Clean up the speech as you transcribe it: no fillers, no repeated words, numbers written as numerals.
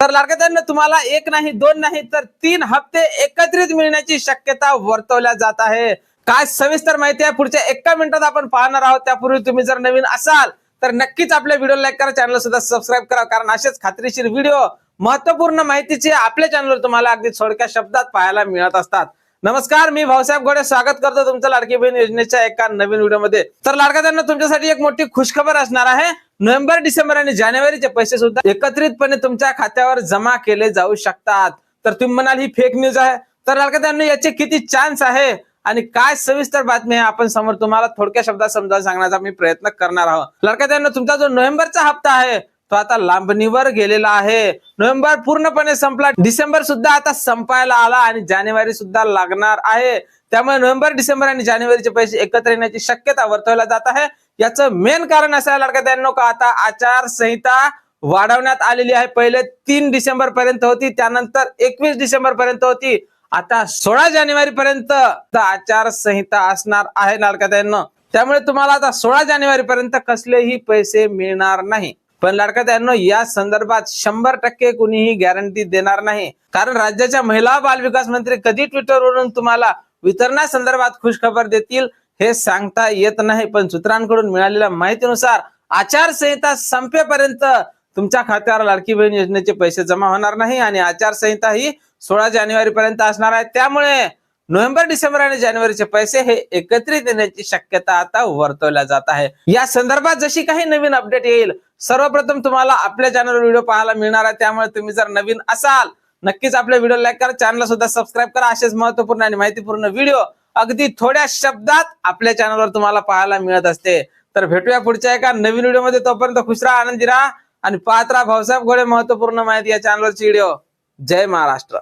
तर लाडक्यातांनो तुम्हाला एक नाही दोन नाही तर 3 हप्ते एकत्रित मिळण्याची शक्यता वर्तवल्या जात आहे। काय सविस्तर माहिती आहे पुढच्या 1 मिनिटात आपण पाहणार आहोत। त्यापूर्वी तुम्ही जर नवीन असाल तर नक्कीच आपल्या व्हिडिओ लाईक करा, चॅनल सुद्धा सबस्क्राइब करा, कारण असेच खात्रीशीर व्हिडिओ महत्त्वपूर्ण माहितीचे आपल्या चॅनलवर तुम्हाला अगदी थोडक्या शब्दात पाहायला मिळत असतात। नमस्कार, मी भाऊसाहेब गोडे स्वागत करतो तुमचं लाडकी बहीण योजनेच्या एका नवीन व्हिडिओमध्ये। तर लाडक्यातांनो तुमच्यासाठी एक मोठी खुशखबर असणार आहे। नोव्हेंबर, डिसेंबर आणि जानेवारीचे पैसे सुद्धा एकत्रितपणे तुमच्या खात्यावर जमा केले जाऊ शकतात। तर तुम्ही म्हणाल ही फेक न्यूज आहे, तर लाडक्यातांनो याचे किती चान्स आहे आणि काय सविस्तर बातमी आहे आपण समोर तुम्हाला थोडक्या शब्दात समजावून सांगण्याचा मी प्रयत्न करणार आहोत। लाडक्यातांनो तुमचा जो नोव्हेंबरचा हप्ता आहे तो आता लांबणीवर गेलेला आहे। नोव्हेंबर पूर्णपणे संपला, डिसेंबर सुद्धा आता संपायला आला आणि जानेवारी सुद्धा लागणार आहे। त्यामुळे नोव्हेंबर, डिसेंबर आणि जानेवारीचे पैसे एकत्र येण्याची शक्यता वर्तवल्या जात आहे। याचं मेन कारण असं आहे लाडक्यातांनो का आता आचारसंहिता वाढवण्यात आलेली आहे। पहिले 3 डिसेंबर पर्यंत होती, त्यानंतर 21 डिसेंबर पर्यंत होती, आता 16 जानेवारी पर्यंत आचारसंहिता असणार आहे लाडक्यातांनो। त्यामुळे तुम्हाला आता 16 जानेवारी पर्यंत कसलेही पैसे मिळणार नाही। पण लाडक्यातांनो या संदर्भात 100% कुणीही गॅरंटी देणार नाही, कारण राज्याच्या महिला बाल विकास मंत्री कधी ट्विटरवरून तुम्हाला वितरणासंदर्भात खुशखबर देतील हे सांगता येत नाही। पण सूत्रांकडून मिळालेल्या माहितीनुसार आचारसंहिता संपेपर्यंत तुमच्या खात्यावर लाडकी बहीण योजनेचे पैसे जमा होणार नाही आणि आचारसंहिता ही 16 जानेवारी पर्यंत असणार आहे। त्यामुळे नोव्हेंबर, डिसेंबर आणि जानेवारीचे पैसे हे एकत्रित येण्याची शक्यता आता वर्तवल्या जात आहे। या संदर्भात जशी काही नवीन अपडेट येईल सर्वप्रथम तुम्हाला आपल्या चॅनलवर व्हिडिओ पाहायला मिळणार आहे। त्यामुळे तुम्ही जर नवीन असाल नक्कीच आपल्या व्हिडिओ लाईक करा, चॅनल सुद्धा सबस्क्राइब करा। असेच महत्त्वपूर्ण आणि माहितीपूर्ण व्हिडिओ अगदी थोड्या शब्दात आपल्या चॅनलवर तुम्हाला पाहायला मिळत असते। तर भेटूया पुढच्या एका नवीन व्हिडिओमध्ये, तोपर्यंत खुश राहा, आनंदी राहा आणि पाहत राहा भाऊसाहेब गोडे महत्त्वपूर्ण माहिती या चॅनलवरची व्हिडिओ। जय महाराष्ट्र।